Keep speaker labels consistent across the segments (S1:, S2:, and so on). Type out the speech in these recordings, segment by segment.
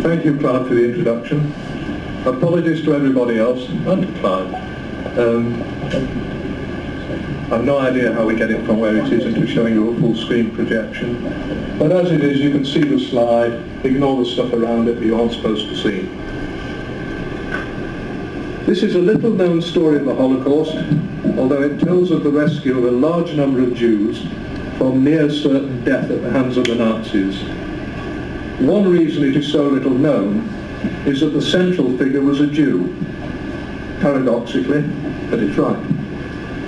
S1: Thank you, Clive, for the introduction. Apologies to everybody else and to Clive. I've no idea how we get it from where it is into showing you a full screen projection. But as it is, you can see the slide, ignore the stuff around it that you aren't supposed to see. This is a little known story of the Holocaust, although it tells of the rescue of a large number of Jews from near certain death at the hands of the Nazis. One reason it is so little known is that the central figure was a Jew. Paradoxically, but it's right.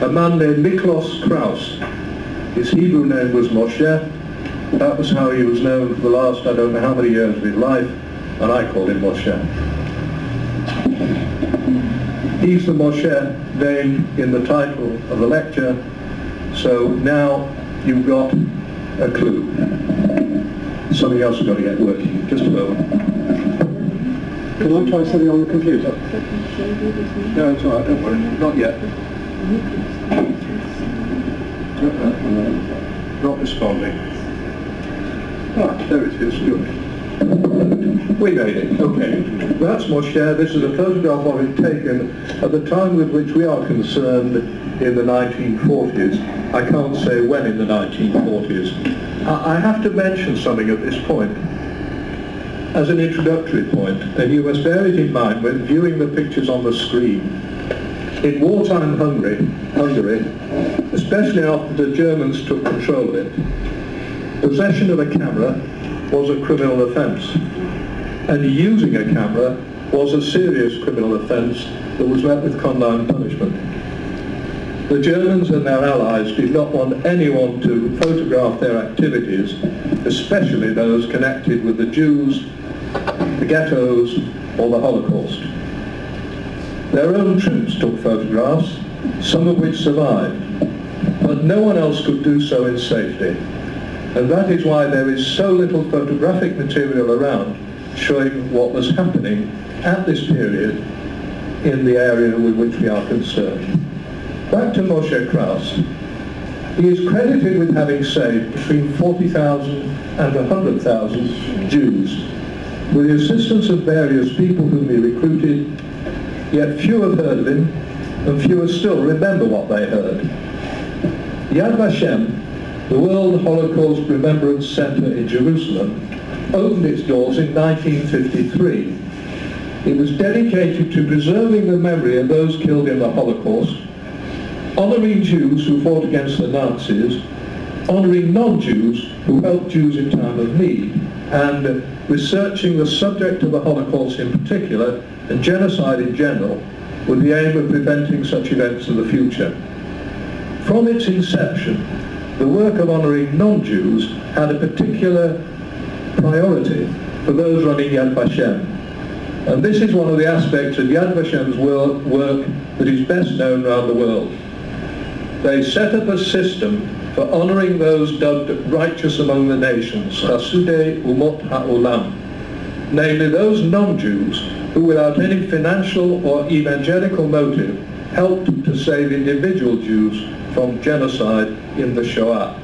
S1: A man named Kraus. His Hebrew name was Moshe. That was how he was known for the last I don't know how many years of his life, and I called him Moshe. He's the Moshe named in the title of the lecture, so now you've got a clue. Something else has got to get working. Just a moment.
S2: Can I try something on the computer?
S1: No, it's all right, don't worry. Not yet. Not responding. Ah, there it is. Good. We made it. Okay. That's Moshe. This is a photograph of him taken at the time with which we are concerned in the 1940s. I can't say when in the 1940s. I have to mention something at this point. As an introductory point, and you must bear it in mind when viewing the pictures on the screen. In wartime Hungary, especially after the Germans took control of it, possession of a camera was a criminal offence, and using a camera was a serious criminal offence that was met with condign punishment. The Germans and their allies did not want anyone to photograph their activities, especially those connected with the Jews, the ghettos, or the Holocaust. Their own troops took photographs, some of which survived, but no one else could do so in safety. And that is why there is so little photographic material around showing what was happening at this period in the area with which we are concerned. Back to Moshe Kraus. He is credited with having saved between 40,000 and 100,000 Jews with the assistance of various people whom he recruited, yet few have heard of him, and fewer still remember what they heard. Yad Vashem, the World Holocaust Remembrance Center in Jerusalem, opened its doors in 1953. It was dedicated to preserving the memory of those killed in the Holocaust, honouring Jews who fought against the Nazis, honouring non-Jews who helped Jews in time of need, and researching the subject of the Holocaust in particular, and genocide in general, with the aim of preventing such events in the future. From its inception, the work of honouring non-Jews had a particular priority for those running Yad Vashem. And this is one of the aspects of Yad Vashem's work that is best known around the world. They set up a system for honouring those dubbed righteous among the nations, Chasudei Umot HaOlam, namely those non-Jews who without any financial or evangelical motive helped to save individual Jews from genocide in the Shoah.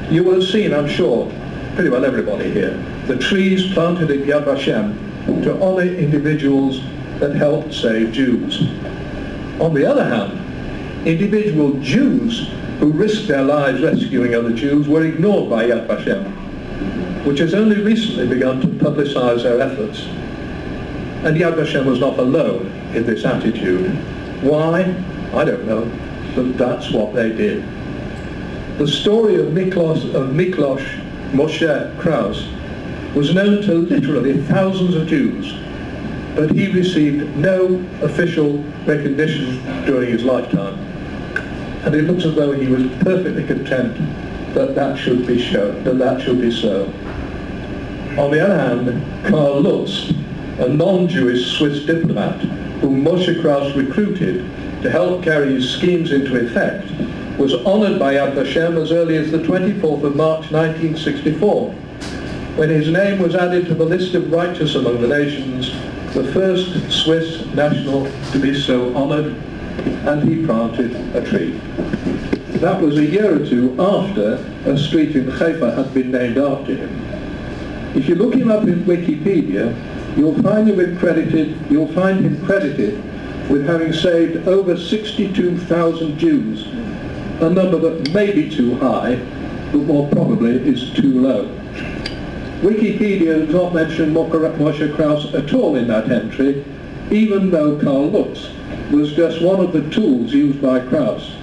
S1: You will have seen, I'm sure, pretty well everybody here, the trees planted at Yad Vashem to honour individuals that helped save Jews. On the other hand, individual Jews who risked their lives rescuing other Jews were ignored by Yad Vashem, which has only recently begun to publicise their efforts. And Yad Vashem was not alone in this attitude. Why? I don't know, but that's what they did. The story of Moshe Kraus was known to literally thousands of Jews, but he received no official recognition during his lifetime. And it looks as though he was perfectly content that that should be shown, that should be so. On the other hand, Karl Lutz, a non-Jewish Swiss diplomat whom Moshe Kraus recruited to help carry his schemes into effect, was honoured by Yad Vashem as early as the 24th of March 1964, when his name was added to the list of righteous among the nations, the first Swiss national to be so honoured, and he planted a tree. That was a year or two after a street in Haifa had been named after him. If you look him up in Wikipedia, you'll find him credited with having saved over 62,000 Jews, a number that may be too high, but more probably is too low. Wikipedia does not mention Moshe Kraus at all in that entry, even though Karl Lutz was just one of the tools used by Kraus.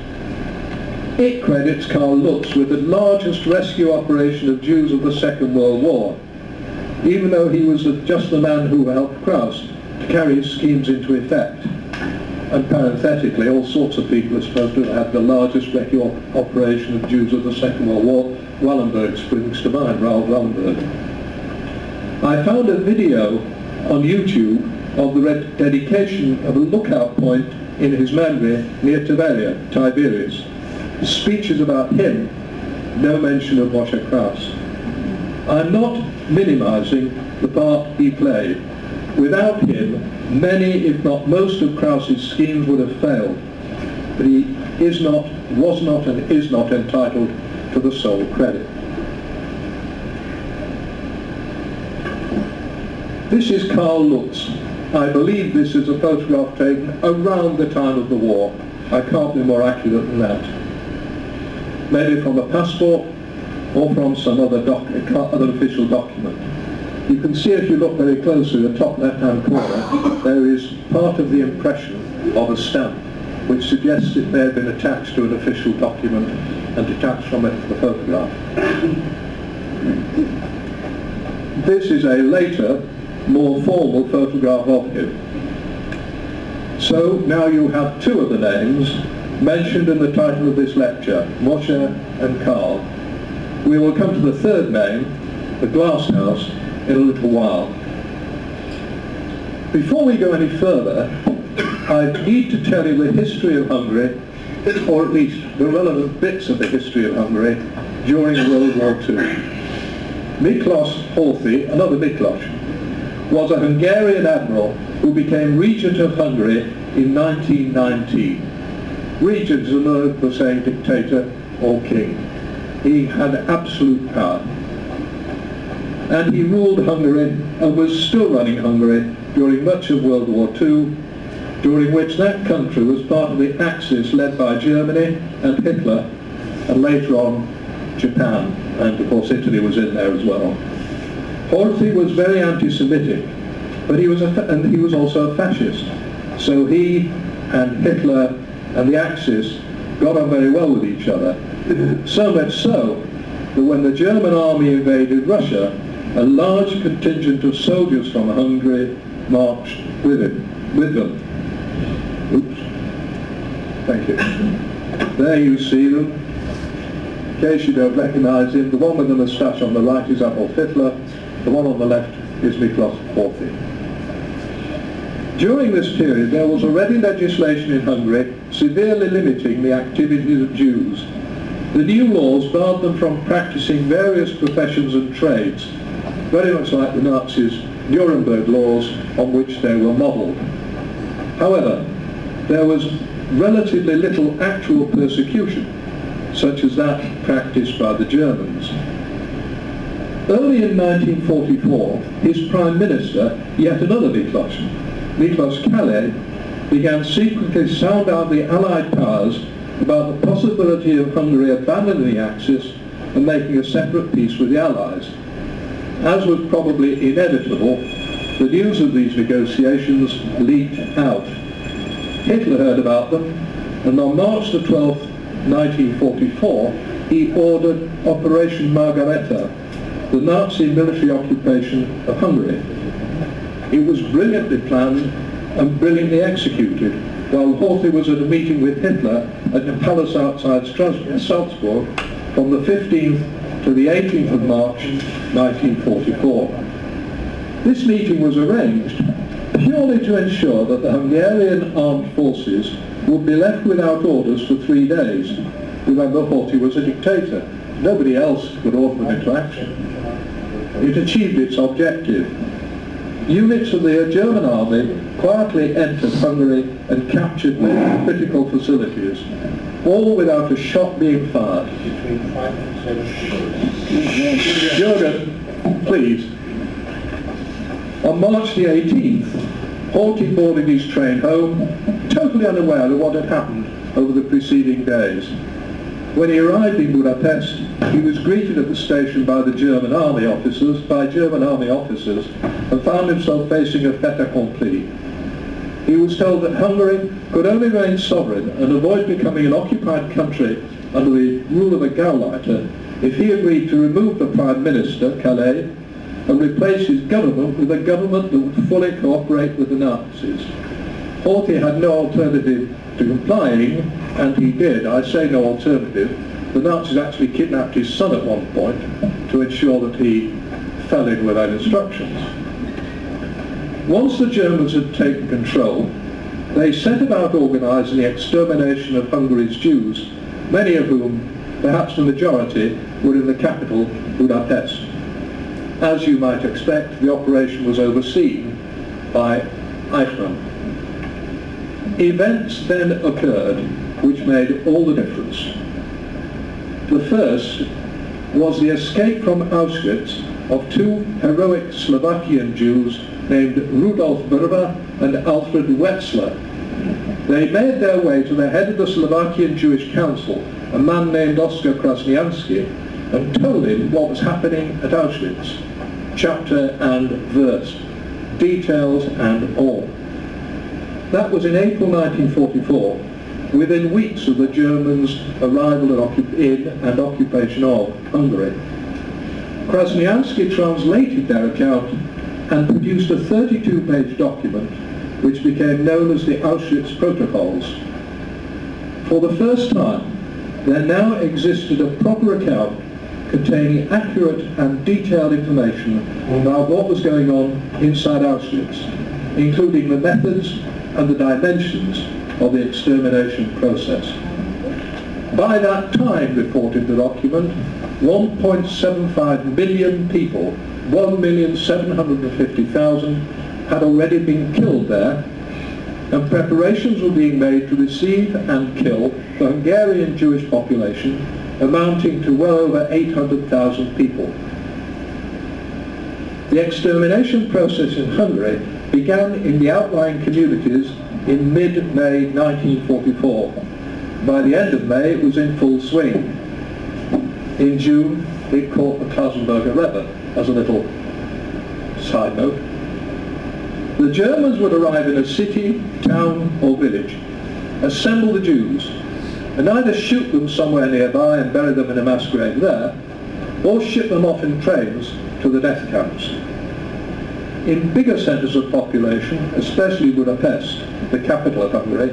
S1: It credits Karl Lutz with the largest rescue operation of Jews of the Second World War, even though he was just the man who helped Kraus to carry his schemes into effect. And parenthetically, all sorts of people are supposed to have had the largest rescue operation of Jews of the Second World War. Wallenberg springs to mind, Raoul Wallenberg. I found a video on YouTube of the dedication of a lookout point in his memory near Tiberias. Speeches about him, no mention of Moshe Kraus. I'm not minimizing the part he played. Without him, many, if not most, of Kraus's schemes would have failed. But he was not, and is not entitled to the sole credit. This is Karl Lutz. I believe this is a photograph taken around the time of the war. I can't be more accurate than that. Maybe from a passport or from some other official document. You can see, if you look very closely, the top left-hand corner, there is part of the impression of a stamp, which suggests it may have been attached to an official document and detached from it the photograph. This is a later, more formal photograph of him. So now you have two of the names mentioned in the title of this lecture, Moshe and Karl. We will come to the third name, the Glass House, in a little while. Before we go any further, I need to tell you the history of Hungary, or at least the relevant bits of the history of Hungary during World War II. Miklos Horthy, another Miklos, was a Hungarian admiral who became regent of Hungary in 1919. Regent is another for saying dictator or king. He had absolute power. And he ruled Hungary and was still running Hungary during much of World War II, during which that country was part of the Axis led by Germany and Hitler, and later on Japan, and of course Italy was in there as well. Horthy was very anti-Semitic, but he was also a fascist. So he and Hitler and the Axis got on very well with each other. So much so that when the German army invaded Russia, a large contingent of soldiers from Hungary marched with them. Oops. Thank you. There you see them. In case you don't recognize him, the one with the moustache on the right is Adolf Hitler, the one on the left is Miklos Horthy. During this period, there was already legislation in Hungary severely limiting the activities of Jews. The new laws barred them from practicing various professions and trades, very much like the Nazis' Nuremberg laws on which they were modelled. However, there was relatively little actual persecution, such as that practiced by the Germans. Early in 1944, his Prime Minister, yet another Miklos Calais, began secretly to sound out the Allied powers about the possibility of Hungary abandoning the Axis and making a separate peace with the Allies. As was probably inevitable, the news of these negotiations leaked out. Hitler heard about them, and on March the 12th, 1944, he ordered Operation Margareta, the Nazi military occupation of Hungary. It was brilliantly planned and brilliantly executed, while Horthy was at a meeting with Hitler at a palace outside Salzburg from the 15th to the 18th of March 1944. This meeting was arranged purely to ensure that the Hungarian armed forces would be left without orders for 3 days. Remember, Horthy was a dictator. Nobody else could order them into action. It achieved its objective. units of the German army quietly entered Hungary and captured many critical facilities, all without a shot being fired. Jürgen, please. On March the 18th, Horthy boarded his train home, totally unaware of what had happened over the preceding days. When he arrived in Budapest, he was greeted at the station by German army officers, and found himself facing a fait accompli. He was told that Hungary could only remain sovereign and avoid becoming an occupied country under the rule of a Gauleiter if he agreed to remove the Prime Minister, Calais, and replace his government with a government that would fully cooperate with the Nazis. Horthy had no alternative to complying, and he did. I say no alternative. The Nazis actually kidnapped his son at one point to ensure that he fell in with their instructions. Once the Germans had taken control, they set about organising the extermination of Hungary's Jews, many of whom, perhaps the majority, were in the capital, Budapest. As you might expect, the operation was overseen by Eichmann. Events then occurred which made all the difference. The first was the escape from Auschwitz of two heroic Slovakian Jews named Rudolf Vrba and Alfred Wetzler. They made their way to the head of the Slovakian Jewish Council, a man named Oskar Krasniansky, and told him what was happening at Auschwitz, chapter and verse, details and all. That was in April 1944, within weeks of the Germans' arrival in and occupation of Hungary. Krasniansky translated their account and produced a 32-page document which became known as the Auschwitz Protocols. For the first time, there now existed a proper account containing accurate and detailed information about what was going on inside Auschwitz, including the methods and the dimensions of the extermination process. By that time, reported the document, 1.75 million people, 1,750,000, had already been killed there, and preparations were being made to receive and kill the Hungarian Jewish population, amounting to well over 800,000 people. The extermination process in Hungary began in the outlying communities in mid-May 1944. By the end of May, it was in full swing. In June, it caught the Klausenberger Rebbe, as a little side note. The Germans would arrive in a city, town or village, assemble the Jews, and either shoot them somewhere nearby and bury them in a mass grave there, or ship them off in trains to the death camps. In bigger centres of population, especially Budapest, the capital of Hungary,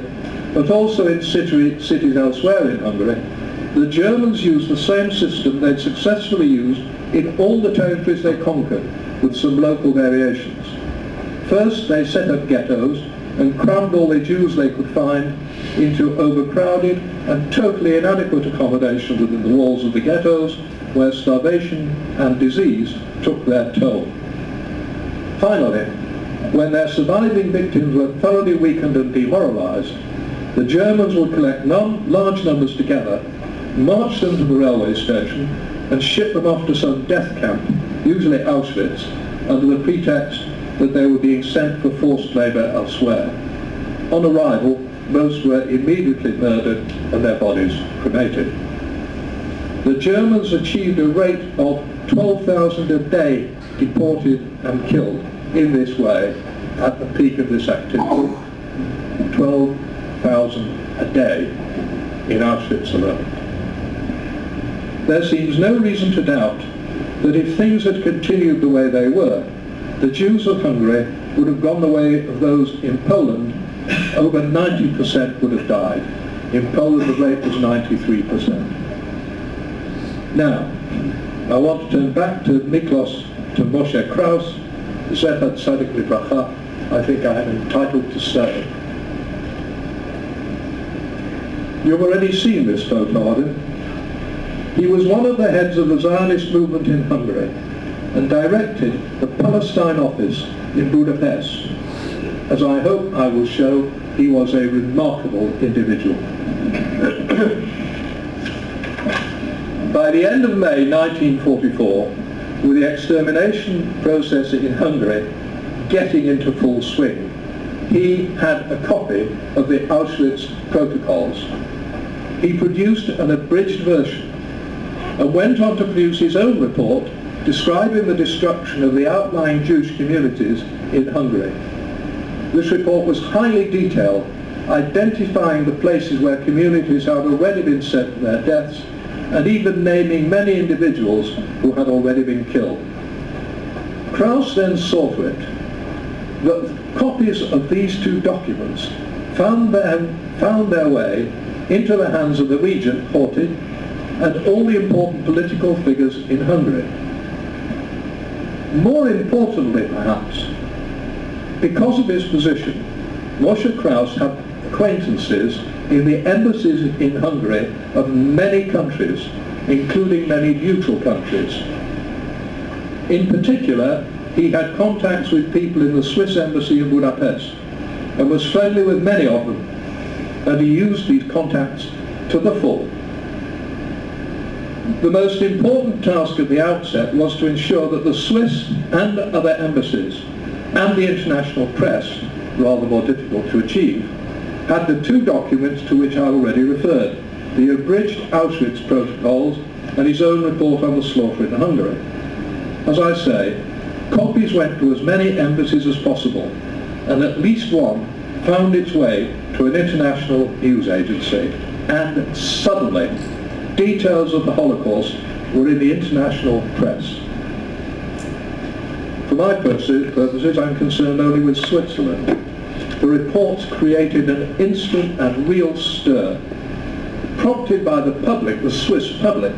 S1: but also in cities elsewhere in Hungary, the Germans used the same system they'd successfully used in all the territories they conquered, with some local variations. First, they set up ghettos and crammed all the Jews they could find into overcrowded and totally inadequate accommodation within the walls of the ghettos, where starvation and disease took their toll. Finally, when their surviving victims were thoroughly weakened and demoralized, the Germans would collect large numbers together, march them to the railway station, and ship them off to some death camp, usually Auschwitz, under the pretext that they were being sent for forced labor elsewhere. On arrival, most were immediately murdered and their bodies cremated. The Germans achieved a rate of 12,000 a day deported and killed in this way at the peak of this activity. 12,000 a day in Auschwitz alone. There seems no reason to doubt that if things had continued the way they were, the Jews of Hungary would have gone the way of those in Poland. Over 90% would have died. In Poland the rate was 93%. Now, I want to turn back to Moshe Kraus, Zecher Tzadik Livracha. I think I am entitled to say. You've already seen this photo of him. He was one of the heads of the Zionist movement in Hungary and directed the Palestine office in Budapest. As I hope I will show, he was a remarkable individual. By the end of May 1944, with the extermination process in Hungary getting into full swing, he had a copy of the Auschwitz protocols. He produced an abridged version and went on to produce his own report describing the destruction of the outlying Jewish communities in Hungary. This report was highly detailed, identifying the places where communities had already been sent to their deaths, and even naming many individuals who had already been killed. Kraus then saw to it that copies of these two documents found their way into the hands of the regent, Horthy, and all the important political figures in Hungary. More importantly, perhaps, because of his position, Moshe Kraus had acquaintances in the embassies in Hungary of many countries, including many neutral countries. In particular, he had contacts with people in the Swiss embassy in Budapest and was friendly with many of them, and he used these contacts to the full. The most important task at the outset was to ensure that the Swiss and other embassies and the international press, rather more difficult to achieve, had the two documents to which I already referred, the abridged Auschwitz protocols and his own report on the slaughter in Hungary. As I say, copies went to as many embassies as possible, and at least one found its way to an international news agency, and suddenly details of the Holocaust were in the international press. For my purposes, I'm concerned only with Switzerland. The reports created an instant and real stir. Prompted by the public, the Swiss public,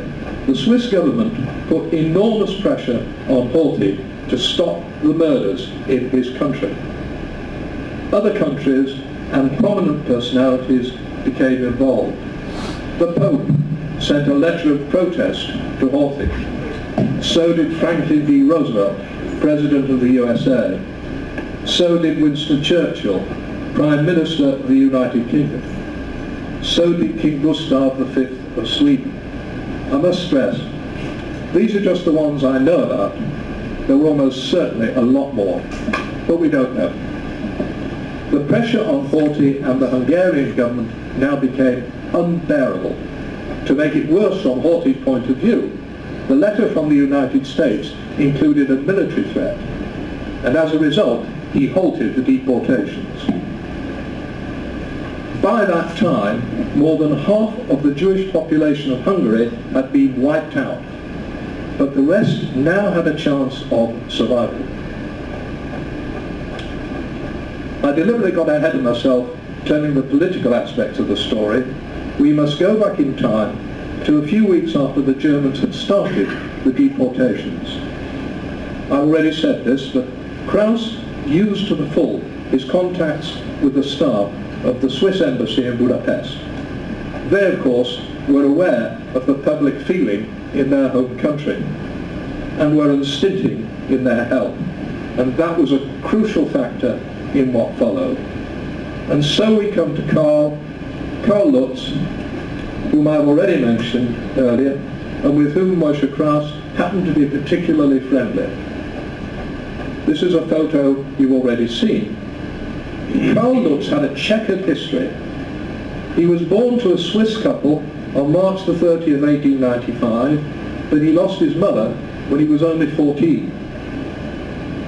S1: the Swiss government put enormous pressure on Horthy to stop the murders in his country. Other countries and prominent personalities became involved. The Pope sent a letter of protest to Horthy. So did Franklin D. Roosevelt, President of the USA. So did Winston Churchill, Prime Minister of the United Kingdom. So did King Gustav V of Sweden. I must stress, these are just the ones I know about. There were almost certainly a lot more, but we don't know. The pressure on Horthy and the Hungarian government now became unbearable. To make it worse from Horthy's point of view, the letter from the United States included a military threat, and as a result, he halted the deportations. By that time, more than half of the Jewish population of Hungary had been wiped out, but the rest now had a chance of survival. I deliberately got ahead of myself, turning the political aspects of the story. We must go back in time to a few weeks after the Germans had started the deportations. I already said this, but Kraus used to the full his contacts with the staff of the Swiss embassy in Budapest. They, of course, were aware of the public feeling in their home country and were unstinting in their help, and that was a crucial factor in what followed. And so we come to Karl Lutz, whom I've already mentioned earlier, and with whom Moshe Kraus happened to be particularly friendly. This is a photo you've already seen. Karl Lutz had a checkered history. He was born to a Swiss couple on March the 30th, 1895, but he lost his mother when he was only 14.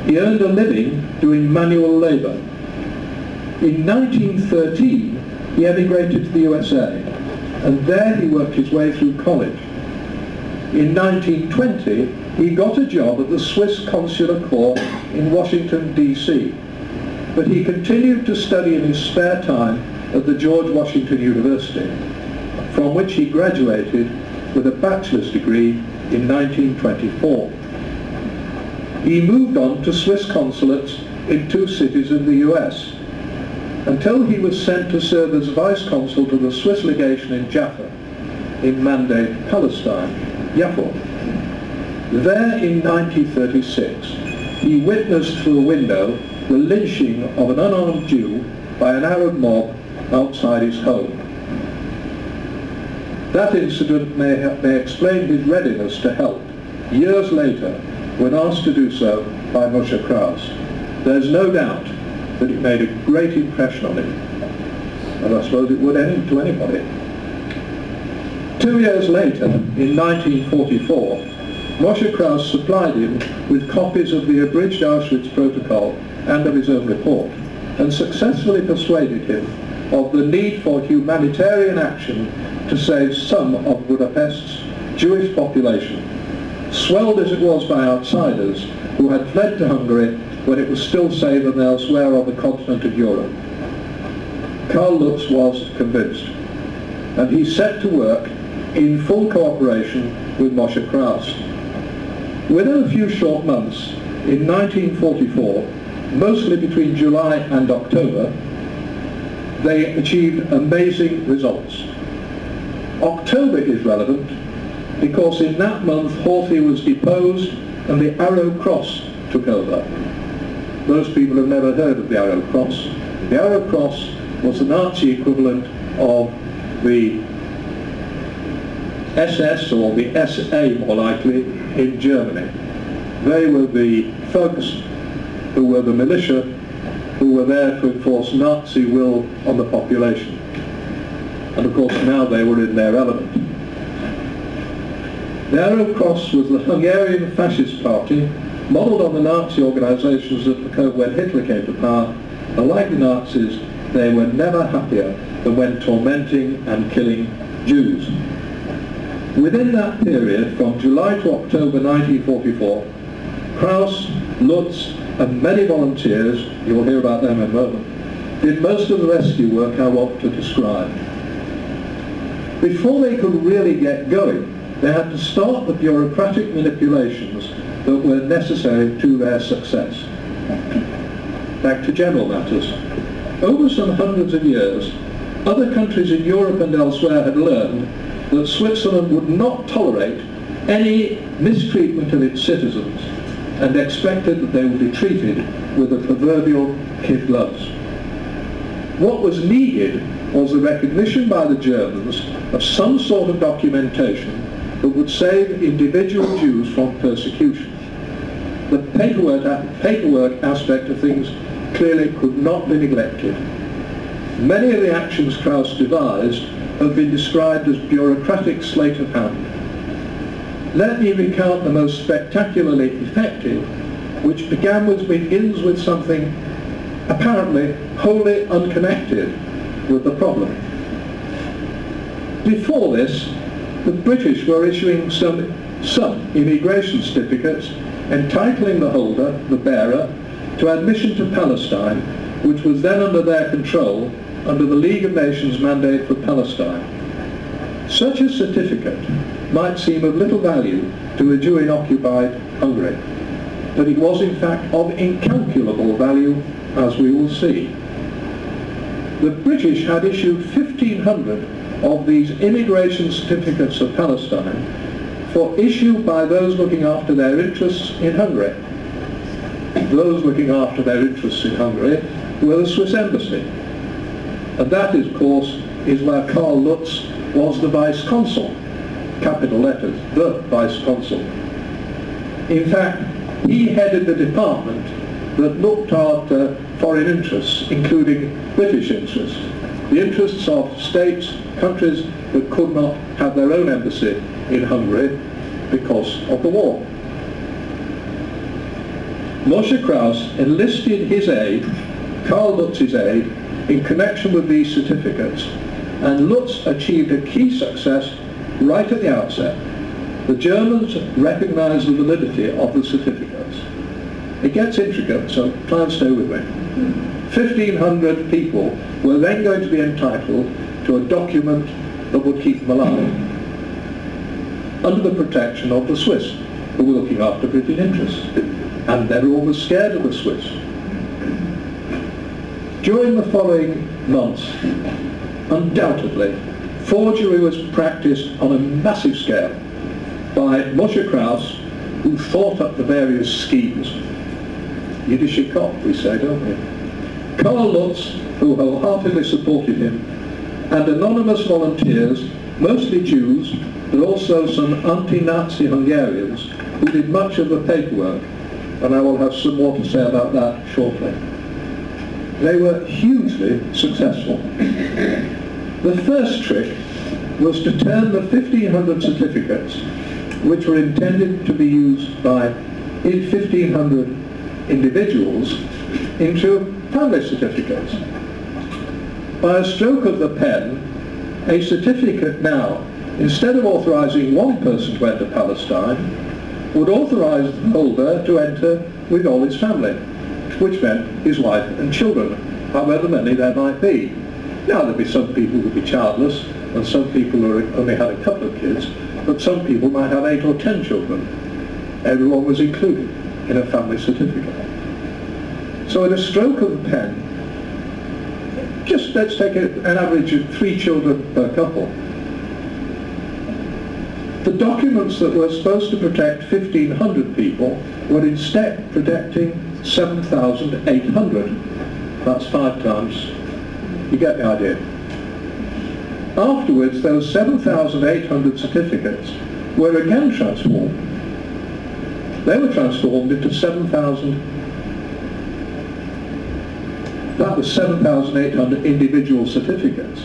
S1: He earned a living doing manual labor. In 1913, he emigrated to the USA, and there he worked his way through college. In 1920, he got a job at the Swiss Consular Corps in Washington, D.C., but he continued to study in his spare time at the George Washington University, from which he graduated with a bachelor's degree in 1924. He moved on to Swiss consulates in 2 cities in the US, until he was sent to serve as vice consul to the Swiss legation in Jaffa, in Mandate, Palestine, Yafo. There in 1936, he witnessed through a window the lynching of an unarmed Jew by an Arab mob outside his home. That incident may explain his readiness to help, years later, when asked to do so by Moshe Kraus. There's no doubt that it made a great impression on him, and I suppose it would to anybody. 2 years later, in 1944, Moshe Kraus supplied him with copies of the abridged Auschwitz Protocol and of his own report, and successfully persuaded him of the need for humanitarian action to save some of Budapest's Jewish population, swelled as it was by outsiders who had fled to Hungary when it was still safer than elsewhere on the continent of Europe. Karl Lutz was convinced, and he set to work in full cooperation with Moshe Kraus. Within a few short months, in 1944, mostly between July and October, they achieved amazing results. October is relevant because in that month Horthy was deposed and the Arrow Cross took over. Most people have never heard of the Arrow Cross. The Arrow Cross was the Nazi equivalent of the SS, or the SA more likely, in Germany. They were the thugs who were the militia who were there to enforce Nazi will on the population. And of course now they were in their element. The Arrow Cross was the Hungarian fascist party, modelled on the Nazi organisations that occurred when Hitler came to power, and like the Nazis, they were never happier than when tormenting and killing Jews. Within that period, from July to October 1944, Kraus, Lutz, and many volunteers, you'll hear about them in a moment, did most of the rescue work I want to describe. Before they could really get going, they had to start the bureaucratic manipulations that were necessary to their success. Back to general matters. Over some hundreds of years, other countries in Europe and elsewhere had learned that Switzerland would not tolerate any mistreatment of its citizens, and expected that they would be treated with the proverbial kid gloves. What was needed was the recognition by the Germans of some sort of documentation that would save individual Jews from persecution. The paperwork aspect of things clearly could not be neglected. Many of the actions Kraus devised have been described as bureaucratic sleight of hand. Let me recount the most spectacularly effective, which begins with something apparently wholly unconnected with the problem. Before this, the British were issuing some immigration certificates entitling the holder, the bearer, to admission to Palestine, which was then under their control under the League of Nations mandate for Palestine. Such a certificate might seem of little value to a Jew in occupied Hungary, but it was in fact of incalculable value, as we will see. The British had issued 1,500 of these immigration certificates of Palestine for issue by those looking after their interests in Hungary. Those looking after their interests in Hungary were the Swiss embassy. And that, of course, is where Karl Lutz was the vice-consul, capital letters, the vice-consul. In fact, he headed the department that looked after foreign interests, including British interests, the interests of states, countries that could not have their own embassy in Hungary because of the war. Moshe Kraus enlisted his aid, Karl Lutz's aid, in connection with these certificates, and Lutz achieved a key success right at the outset. The Germans recognized the validity of the certificates. It gets intricate, so try and stay with me. 1,500 people were then going to be entitled to a document that would keep them alive, under the protection of the Swiss, who were looking after British interests. And everyone was scared of the Swiss. During the following months, undoubtedly, forgery was practiced on a massive scale by Moshe Kraus, who thought up the various schemes. Yiddische Kopf, we say, don't we? Karl Lutz, who wholeheartedly supported him, and anonymous volunteers, mostly Jews, but also some anti-Nazi Hungarians, who did much of the paperwork, and I will have some more to say about that shortly. They were hugely successful. The first trick was to turn the 1,500 certificates, which were intended to be used by 1,500 individuals, into family certificates. By a stroke of the pen, a certificate now, instead of authorizing one person to enter Palestine, would authorize the holder to enter with all his family, which meant his wife and children, however many there might be. Now there'd be some people who would be childless, and some people who only had a couple of kids, but some people might have 8 or 10 children. Everyone was included in a family certificate. So at a stroke of the pen, just let's take an average of 3 children per couple. The documents that were supposed to protect 1,500 people were instead protecting 7,800. That's 5 times. You get the idea. Afterwards, those 7,800 certificates were again transformed. They were transformed into 7,000. That was 7,800 individual certificates.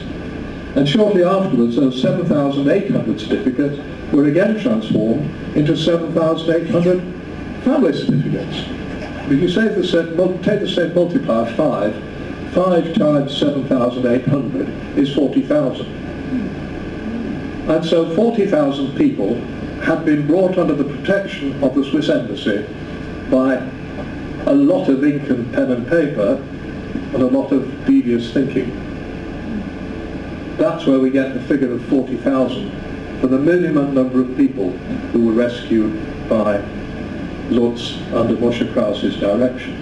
S1: And shortly afterwards, those 7,800 certificates were again transformed into 7,800 family certificates. If you take the same multiplier, 5 times 7,800 is 40,000. And so 40,000 people had been brought under the protection of the Swiss embassy by a lot of ink and pen and paper and a lot of devious thinking. That's where we get the figure of 40,000 for the minimum number of people who were rescued by Lutz under Moshe Kraus's direction.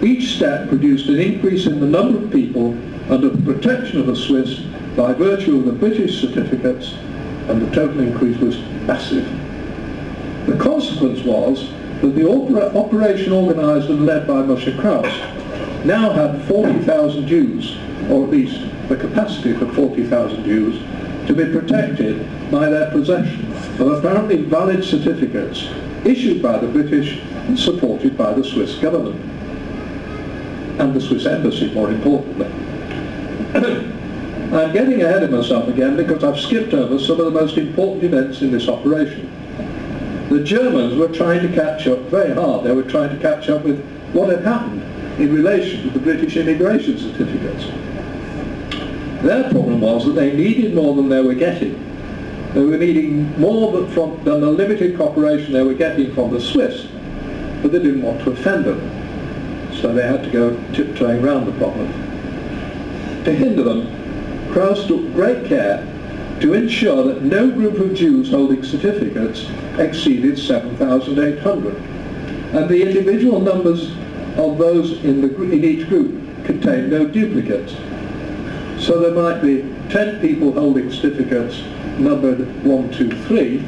S1: Each step produced an increase in the number of people under the protection of the Swiss by virtue of the British certificates, and the total increase was massive. The consequence was that the operation organised and led by Moshe Kraus now had 40,000 Jews, or at least the capacity for 40,000 Jews, to be protected by their possession of apparently valid certificates issued by the British and supported by the Swiss government, and the Swiss embassy, more importantly. I'm getting ahead of myself again because I've skipped over some of the most important events in this operation. The Germans were trying to catch up very hard. They were trying to catch up with what had happened in relation to the British immigration certificates. Their problem was that they needed more than they were getting. They were needing more than the limited cooperation they were getting from the Swiss, but they didn't want to offend them. So they had to go tiptoeing around the problem. To hinder them, Kraus took great care to ensure that no group of Jews holding certificates exceeded 7,800, and the individual numbers of those in each group contained no duplicates. So there might be 10 people holding certificates numbered 1, 2, 3,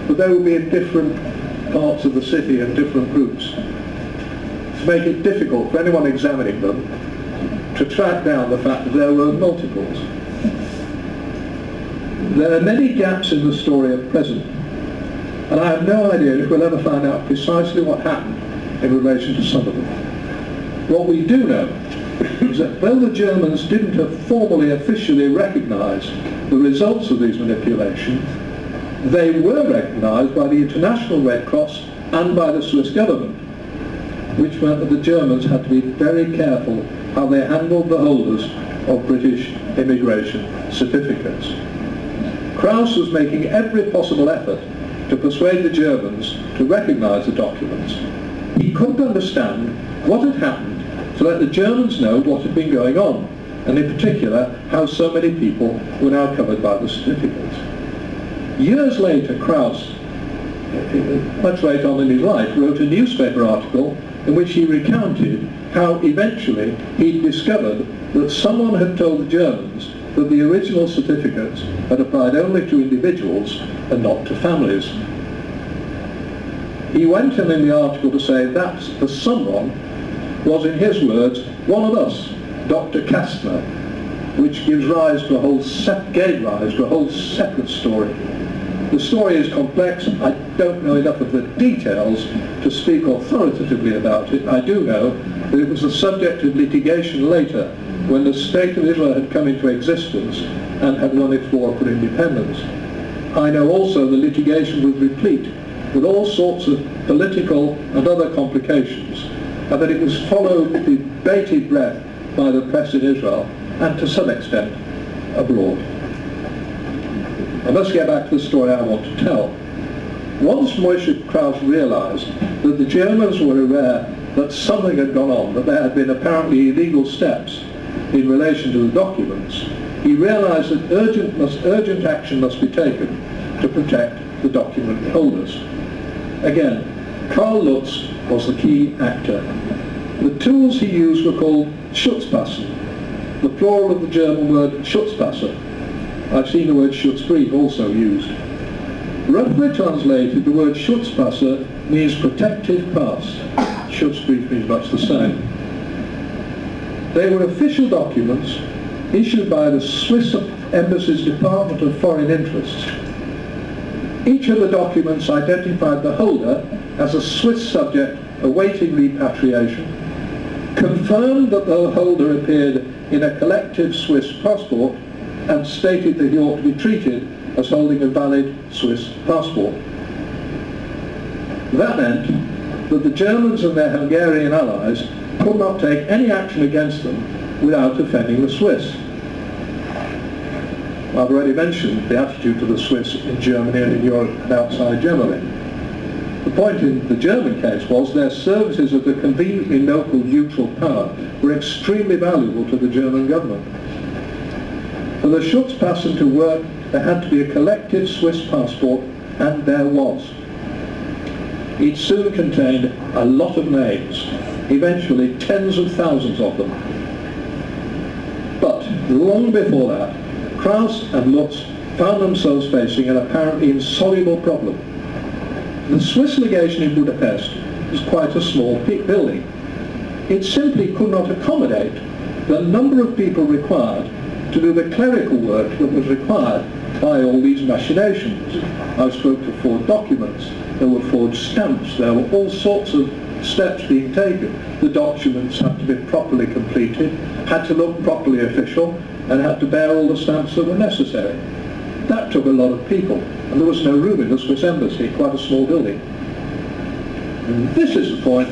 S1: but they will be in different parts of the city and different groups, to make it difficult for anyone examining them to track down the fact that there were multiples. There are many gaps in the story at present, and I have no idea if we'll ever find out precisely what happened in relation to some of them. What we do know is that though the Germans didn't have formally, officially recognised the results of these manipulations, they were recognised by the International Red Cross and by the Swiss government, which meant that the Germans had to be very careful how they handled the holders of British immigration certificates. Kraus was making every possible effort to persuade the Germans to recognise the documents. He couldn't understand what had happened to let the Germans know what had been going on, and in particular how so many people were now covered by the certificates. Years later, Kraus, much later on in his life, wrote a newspaper article in which he recounted how eventually he discovered that someone had told the Germans that the original certificates had applied only to individuals and not to families. He went in the article to say that the someone was, in his words, one of us, Dr. Kastner, which gives rise to a whole separate story. The story is complex. I don't know enough of the details to speak authoritatively about it. I do know that it was the subject of litigation later, when the State of Israel had come into existence and had won its war for independence. I know also the litigation was replete with all sorts of political and other complications, and that it was followed with bated breath by the press in Israel, and to some extent abroad. I must get back to the story I want to tell. Once Moshe Kraus realized that the Germans were aware that something had gone on, that there had been apparently illegal steps in relation to the documents, he realized that urgent action must be taken to protect the document holders. Again, Karl Lutz was the key actor. The tools he used were called Schutzpassen, the plural of the German word Schutzpasse. I've seen the word Schutzbrief also used. Roughly translated, the word Schutzpasse means protective pass. Schutzbrief means much the same. They were official documents issued by the Swiss Embassy's Department of Foreign Interests. Each of the documents identified the holder as a Swiss subject awaiting repatriation, confirmed that the holder appeared in a collective Swiss passport, and stated that he ought to be treated as holding a valid Swiss passport. That meant that the Germans and their Hungarian allies could not take any action against them without offending the Swiss. I've already mentioned the attitude of the Swiss in Germany and in Europe and outside Germany. The point in the German case was their services as a conveniently local neutral power were extremely valuable to the German government. For the Schutzpassen to work, there had to be a collective Swiss passport, and there was. It soon contained a lot of names, eventually tens of thousands of them. But long before that, Kraus and Lutz found themselves facing an apparently insoluble problem. The Swiss legation in Budapest was quite a small building. It simply could not accommodate the number of people required to do the clerical work that was required by all these machinations. I spoke to forged documents, there were forged stamps, there were all sorts of steps being taken. The documents had to be properly completed, had to look properly official, and had to bear all the stamps that were necessary. That took a lot of people, and there was no room in the Swiss Embassy, quite a small building. And this is the point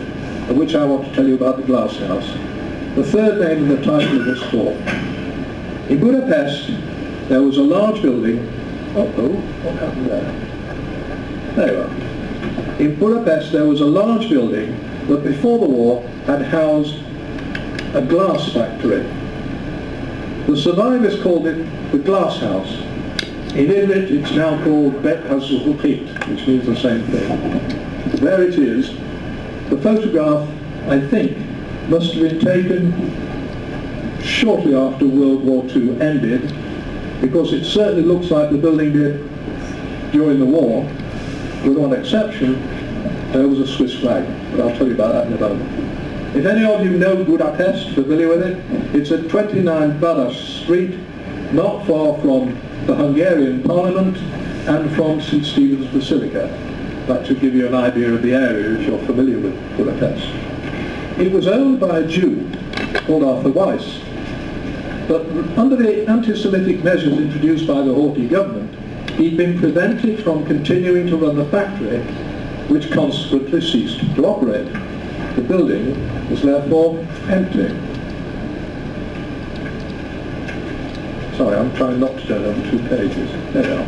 S1: at which I want to tell you about the Glass House, the third name in the title of this talk. In Budapest, there was a large building. What happened there? There you are. In Budapest, there was a large building that before the war had housed a glass factory. The survivors called it the Glass House. In English, it's now called Beckhaushochit, which means the same thing. There it is. The photograph, I think, must have been taken shortly after World War II ended, because it certainly looks like the building did during the war, with one exception. There was a Swiss flag, but I'll tell you about that in a moment. If any of you know Budapest, familiar with it, it's at 29 Badas Street, not far from the Hungarian Parliament and from St. Stephen's Basilica. That should give you an idea of the area if you're familiar with Budapest. It was owned by a Jew called Arthur Weiss, but under the anti-Semitic measures introduced by the Horthy government, he'd been prevented from continuing to run the factory, which consequently ceased to operate. The building was therefore empty. Sorry, I'm trying not to turn over 2 pages. There you are.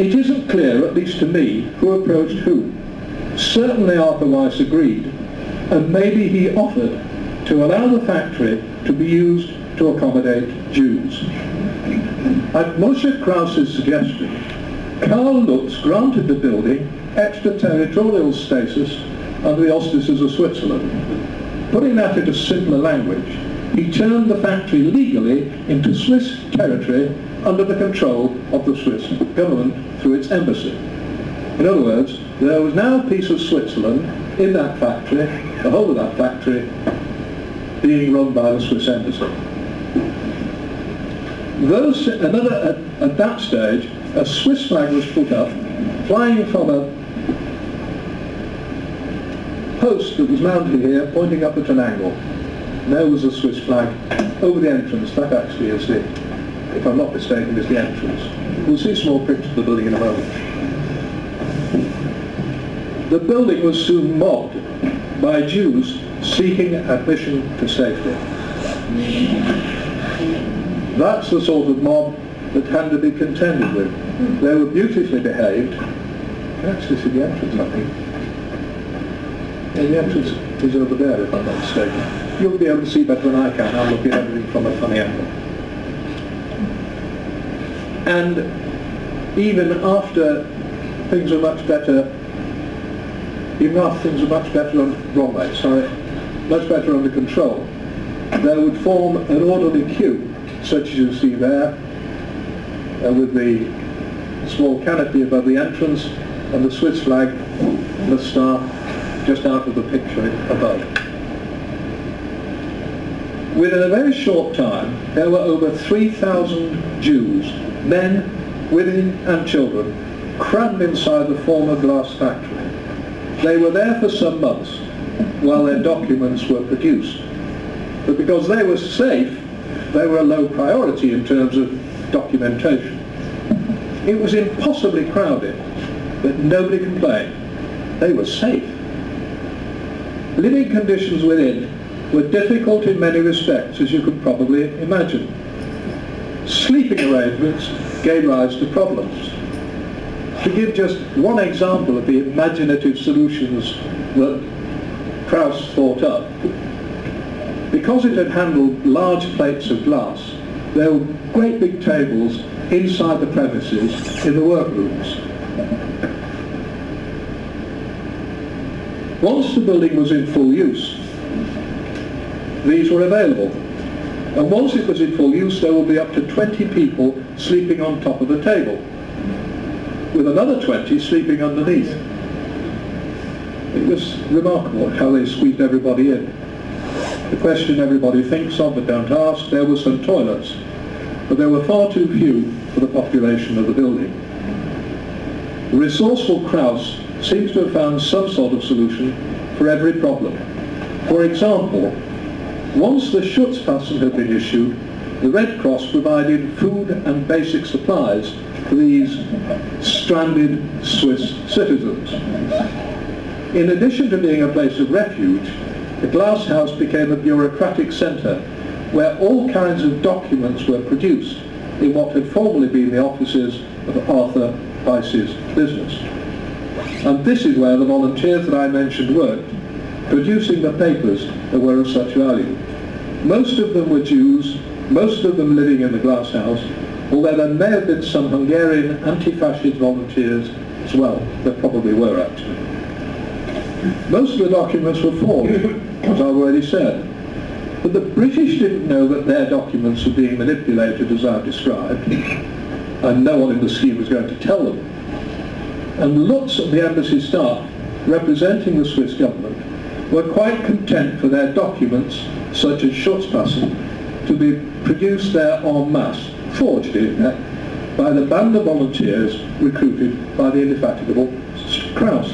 S1: It isn't clear, at least to me, who approached who. Certainly Arthur Weiss agreed, and maybe he offered to allow the factory to be used to accommodate Jews. At Moshe Kraus's suggestion, Karl Lutz granted the building extraterritorial status under the auspices of Switzerland. Putting that into simpler language, he turned the factory legally into Swiss territory under the control of the Swiss government through its embassy. In other words, There was now a piece of Switzerland in that factory, the whole of that factory, being run by the Swiss embassy. At that stage, a Swiss flag was put up, flying from a post that was mounted here, pointing up at an angle. And there was a Swiss flag over the entrance. That actually is the, if I'm not mistaken, is the entrance. We'll see some more pictures of the building in a moment. The building was soon mobbed by Jews seeking admission to safety. That's the sort of mob that had to be contended with. They were beautifully behaved. You can actually see the entrance, I think. Yeah, the entrance is over there, if I'm not mistaken. You'll be able to see better than I can. I'm looking at everything from a funny angle. And even after things were much better, much better under control, they would form an orderly queue, such as you see there, with the small canopy above the entrance and the Swiss flag and the star just out of the picture above. Within a very short time, there were over 3,000 Jews, men, women and children, crammed inside the former glass factory. They were there for some months while their documents were produced. But because they were safe, they were a low priority in terms of documentation. It was impossibly crowded, but nobody complained. They were safe. Living conditions within were difficult in many respects, as you could probably imagine. Sleeping arrangements gave rise to problems. To give just one example of the imaginative solutions that Kraus thought up, because it had handled large plates of glass, there were great big tables inside the premises in the workrooms. Once the building was in full use, these were available. And once it was in full use, there would be up to 20 people sleeping on top of the table, with another 20 sleeping underneath. It was remarkable how they squeezed everybody in. The question everybody thinks of but don't ask, there were some toilets, but there were far too few for the population of the building. The resourceful Kraus seems to have found some sort of solution for every problem. For example, once the Schutzpassen had been issued, the Red Cross provided food and basic supplies for these stranded Swiss citizens. In addition to being a place of refuge, the glass house became a bureaucratic centre where all kinds of documents were produced in what had formerly been the offices of Arthur Weiss's business. And this is where the volunteers that I mentioned worked, producing the papers that were of such value. Most of them were Jews, most of them living in the glass house, although there may have been some Hungarian anti-fascist volunteers as well. There probably were, actually. Most of the documents were forged, as I've already said. But the British didn't know that their documents were being manipulated as I've described, and no one in the scheme was going to tell them. And lots of the embassy staff representing the Swiss government were quite content for their documents, such as Schutzpassen, to be produced there en masse, forged in fact, by the band of volunteers recruited by the indefatigable Kraus.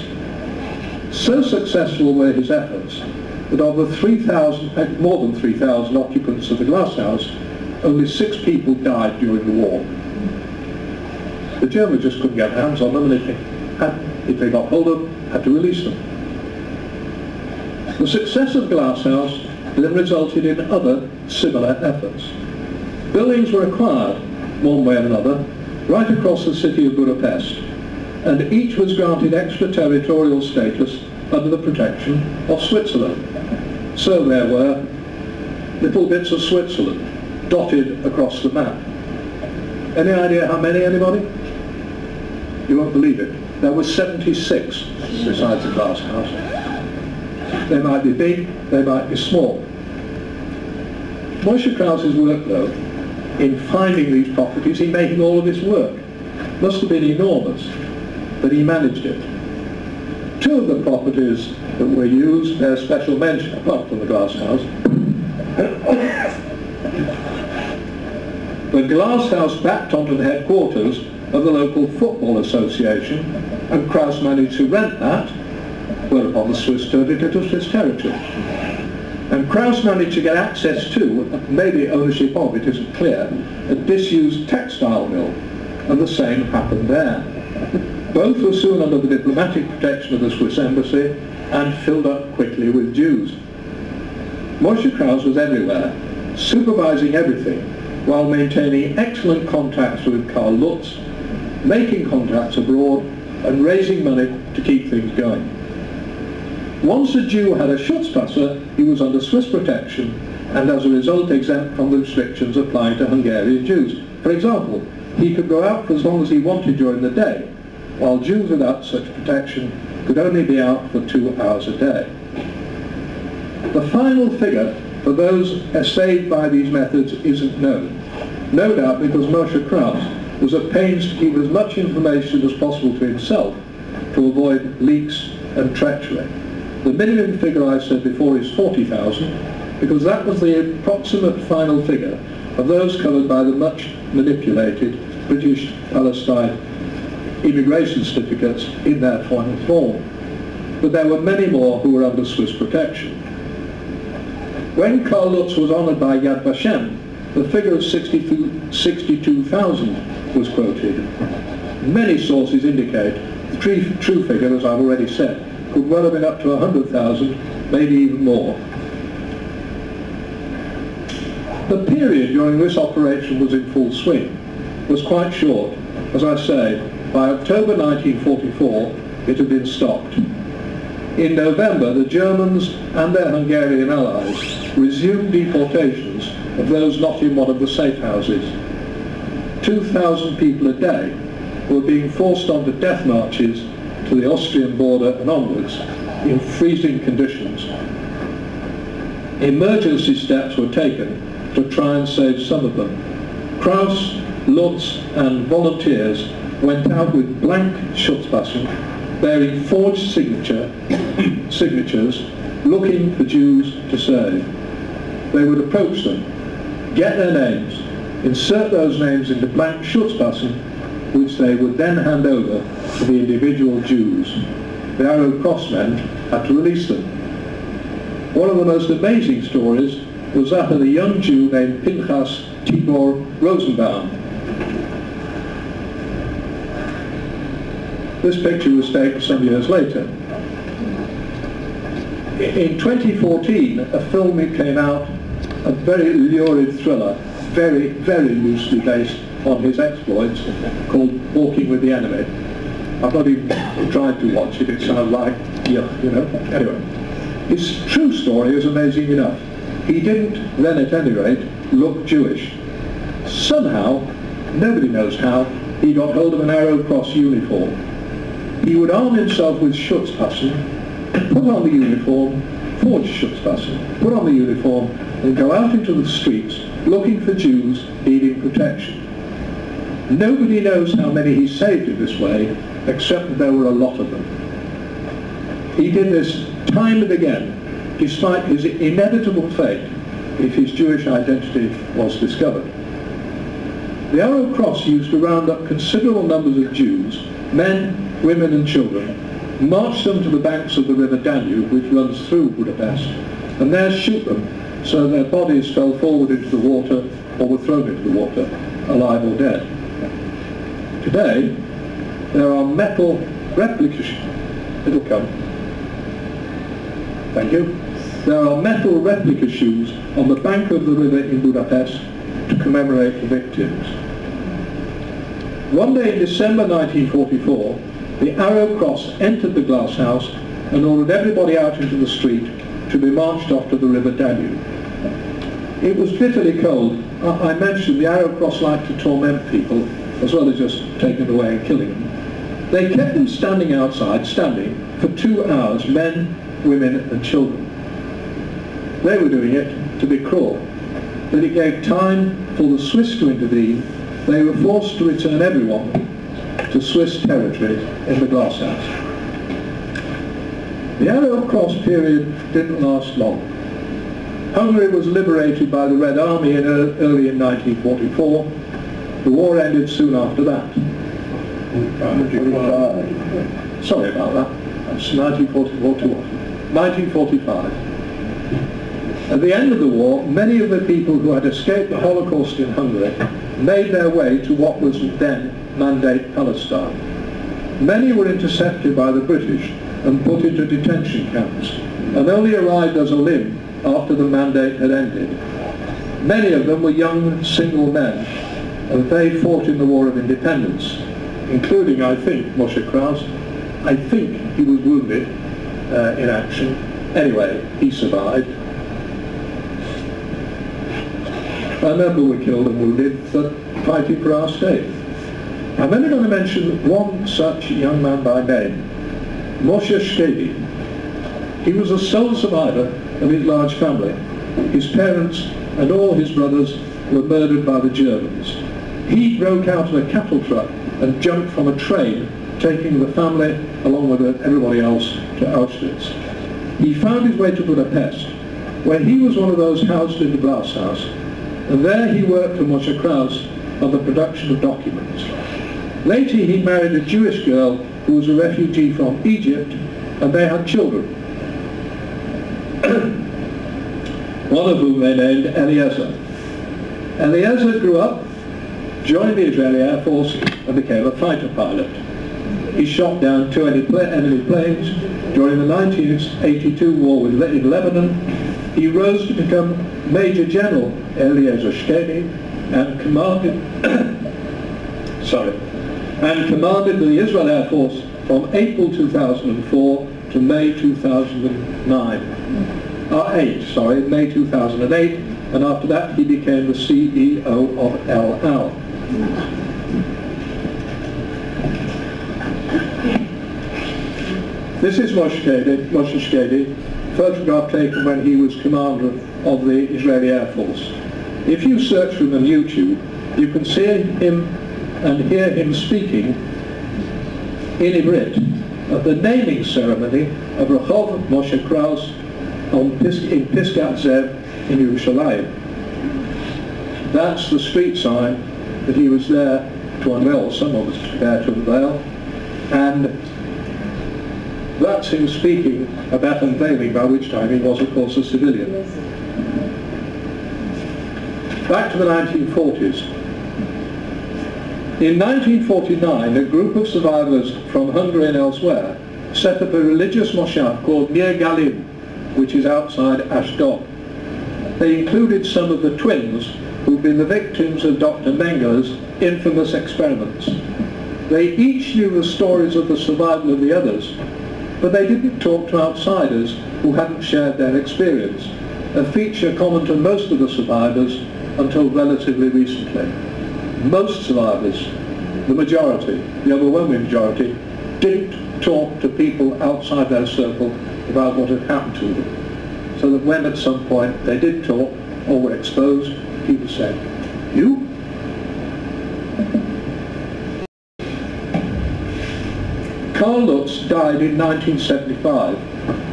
S1: So successful were his efforts that of the more than 3,000 occupants of the glass house, only 6 people died during the war. The Germans just couldn't get their hands on them, and if they got hold of them, had to release them. The success of the glass house then resulted in other similar efforts. Buildings were acquired, one way or another, right across the city of Budapest, and each was granted extraterritorial status under the protection of Switzerland. So there were little bits of Switzerland dotted across the map. Any idea how many, anybody? You won't believe it. There were 76 besides the glass house. They might be big, they might be small. Moshe Kraus's work, though, in finding these properties, in making all of this work, must have been enormous, but he managed it. Two of the properties that were used bear special mention, apart from the glass house. The glass house backed onto the headquarters of the local football association, and Kraus managed to rent that, whereupon the Swiss turned it into Swiss territory. And Kraus managed to get access to, maybe ownership of, it isn't clear, a disused textile mill, and the same happened there. Both were soon under the diplomatic protection of the Swiss embassy and filled up quickly with Jews. Moshe Kraus was everywhere, supervising everything, while maintaining excellent contacts with Karl Lutz, making contacts abroad, and raising money to keep things going. Once a Jew had a Schutzpasser, he was under Swiss protection, and as a result exempt from the restrictions applying to Hungarian Jews. For example, he could go out for as long as he wanted during the day, while Jews without such protection could only be out for 2 hours a day. The final figure for those saved by these methods isn't known, no doubt because Moshe Kraus was at pains to keep as much information as possible to himself to avoid leaks and treachery. The minimum figure I said before is 40,000, because that was the approximate final figure of those covered by the much manipulated British Palestine immigration certificates in their final form. But there were many more who were under Swiss protection. When Karl Lutz was honoured by Yad Vashem, the figure of 62,000 was quoted. Many sources indicate the true figure, as I've already said, could well have been up to 100,000, maybe even more. The period during this operation was in full swing, was quite short. As I say, by October 1944, it had been stopped. In November, the Germans and their Hungarian allies resumed deportations of those not in one of the safe houses. 2,000 people a day were being forced onto death marches to the Austrian border and onwards in freezing conditions. Emergency steps were taken to try and save some of them. Kraus, Lutz and volunteers went out with blank Schutzpassen bearing forged signatures looking for Jews to save. They would approach them, get their names, insert those names into blank Schutzpassen, which they would then hand over to the individual Jews. The Arrow Cross men had to release them. One of the most amazing stories was that of a young Jew named Pinchas Tibor Rosenbaum. This picture was taken some years later. In 2014, a film came out, a very lurid thriller, very, very loosely based on his exploits, called Walking with the Enemy. I've not even tried to watch it, it sounds like, yeah, you know. Anyway, his true story is amazing enough. He didn't, then at any rate, look Jewish. Somehow, nobody knows how, he got hold of an Arrow Cross uniform. He would arm himself with Schutzpassen, put on the uniform, forge Schutzpassen, put on the uniform, and go out into the streets looking for Jews needing protection. Nobody knows how many he saved in this way, except that there were a lot of them. He did this time and again, despite his inevitable fate if his Jewish identity was discovered. The Arrow Cross used to round up considerable numbers of Jews, men, women and children, march them to the banks of the river Danube, which runs through Budapest, and there shoot them so their bodies fell forward into the water or were thrown into the water, alive or dead. Today, there are metal replica There are metal replica shoes on the bank of the river in Budapest to commemorate the victims. One day in December 1944, the Arrow Cross entered the glass house and ordered everybody out into the street to be marched off to the river Danube. It was bitterly cold. I mentioned the Arrow Cross liked to torment people as well as just taking them away and killing them. They kept them standing outside, for 2 hours, men, women and children. They were doing it to be cruel. Then it gave time for the Swiss to intervene. They were forced to return everyone to Swiss territory in the glass house. The Arrow Cross period didn't last long. Hungary was liberated by the Red Army early in 1944. The war ended soon after that. Sorry about that. That's 1944 to what? 1945. At the end of the war, many of the people who had escaped the Holocaust in Hungary made their way to what was then Mandate Palestine. Many were intercepted by the British and put into detention camps, and only arrived as a limb after the mandate had ended. Many of them were young single men, and they fought in the War of Independence, including, I think, Moshe Kraus. I think he was wounded in action. Anyway, he survived. I remember we killed and wounded, but fighting for our state. I'm only going to mention one such young man by name, Moshe Shkedi. He was the sole survivor of his large family. His parents and all his brothers were murdered by the Germans. He broke out of a cattle truck and jumped from a train, taking the family, along with everybody else, to Auschwitz. He found his way to Budapest, where he was one of those housed in the glass house, and there he worked for Moshe Kraus on the production of documents. Later he married a Jewish girl who was a refugee from Egypt, and they had children. One of whom they named Eliezer. Eliezer grew up, joined the Israeli Air Force, and became a fighter pilot. He shot down 2 enemy planes during the 1982 war in Lebanon. He rose to become Major General Eliezer Shkedi and commanded the Israel Air Force from April 2004 to May 2008, May 2008, and after that he became the CEO of El Al. This is Moshe Shkedi, photograph taken when he was commander of the Israeli Air Force. If you search for him on YouTube, you can see him and hear him speaking in Ivrit at the naming ceremony of Rehov Moshe Kraus in Pisgat Zev in Yerushalayim. That's the street sign that he was there to unveil, someone was there to unveil, and that's him speaking about unveiling, by which time he was, of course, a civilian. Back to the 1940s. In 1949, a group of survivors from Hungary and elsewhere set up a religious moshav called Mir Galim, which is outside Ashdod. They included some of the twins who'd been the victims of Dr. Mengeler's infamous experiments. They each knew the stories of the survival of the others, but they didn't talk to outsiders who hadn't shared their experience, a feature common to most of the survivors until relatively recently. Most survivors, the majority, the overwhelming majority, didn't talk to people outside their circle about what had happened to them. So that when at some point they did talk or were exposed, people said, "You?" Karl Lutz died in 1975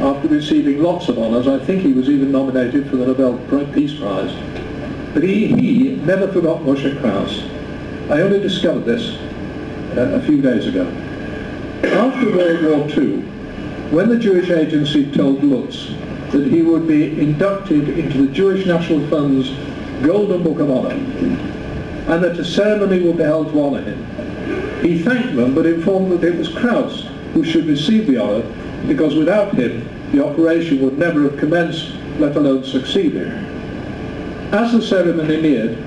S1: after receiving lots of honours. I think he was even nominated for the Nobel Peace Prize. But he never forgot Moshe Kraus. I only discovered this a few days ago. After World War II, when the Jewish Agency told Lutz that he would be inducted into the Jewish National Fund's Golden Book of Honor, and that a ceremony would be held to honor him, he thanked them but informed that it was Kraus who should receive the honor, because without him the operation would never have commenced, let alone succeeded. As the ceremony neared,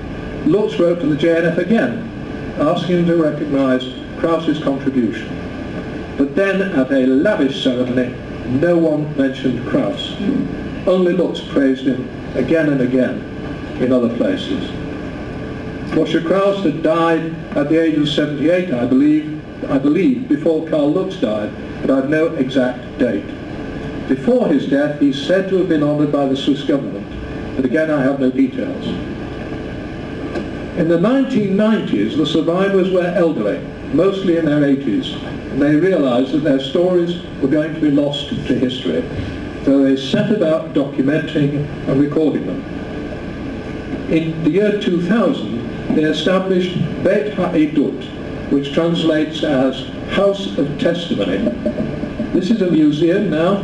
S1: Lutz wrote to the JNF again, asking him to recognize Kraus's contribution. But then at a lavish ceremony, no one mentioned Kraus. Only Lutz praised him again and again in other places. Moshe Kraus had died at the age of 78, I believe, before Karl Lutz died, but I've no exact date. Before his death, he's said to have been honoured by the Swiss government, but again I have no details. In the 1990s, the survivors were elderly, mostly in their 80s, and they realized that their stories were going to be lost to history. So they set about documenting and recording them. In the year 2000, they established Beit HaEdut, which translates as House of Testimony. This is a museum now,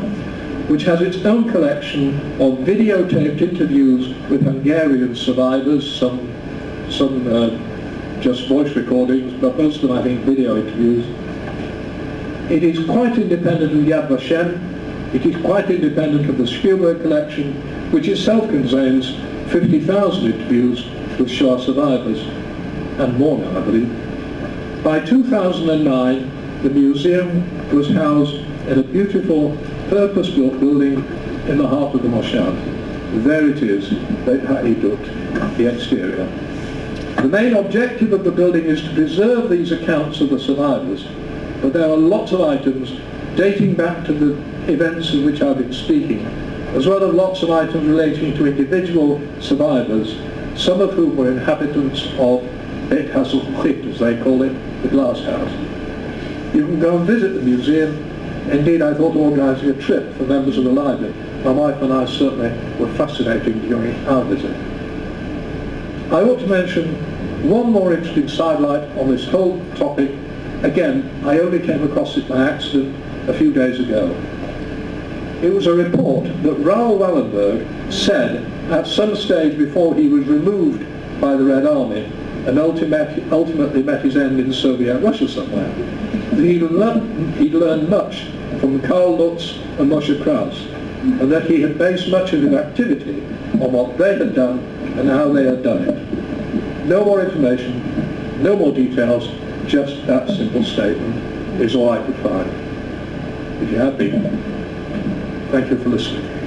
S1: which has its own collection of videotaped interviews with Hungarian survivors, some just voice recordings, but most of them, I think, video interviews. It is quite independent of Yad Vashem. It is quite independent of the Spielberg collection, which itself contains 50,000 interviews with Shoah survivors, and more now, I believe. By 2009, the museum was housed in a beautiful, purpose-built building in the heart of the Moshe. There it is, Beit HaEdut, the exterior. The main objective of the building is to preserve these accounts of the survivors, but there are lots of items dating back to the events of which I've been speaking, as well as lots of items relating to individual survivors, some of whom were inhabitants of Beit HaZuchit, as they call it, the glass house. You can go and visit the museum. Indeed, I thought of organising a trip for members of the library. My wife and I certainly were fascinated during our visit. I ought to mention one more interesting sidelight on this whole topic. Again, I only came across it by accident a few days ago. It was a report that Raoul Wallenberg said at some stage before he was removed by the Red Army and ultimately met his end in Soviet Russia somewhere, that he'd learned much from Karl Lutz and Moshe Kraus, and that he had based much of his activity on what they had done and how they had done it. No more information, no more details, just that simple statement is all I could find. If you have been, thank you for listening.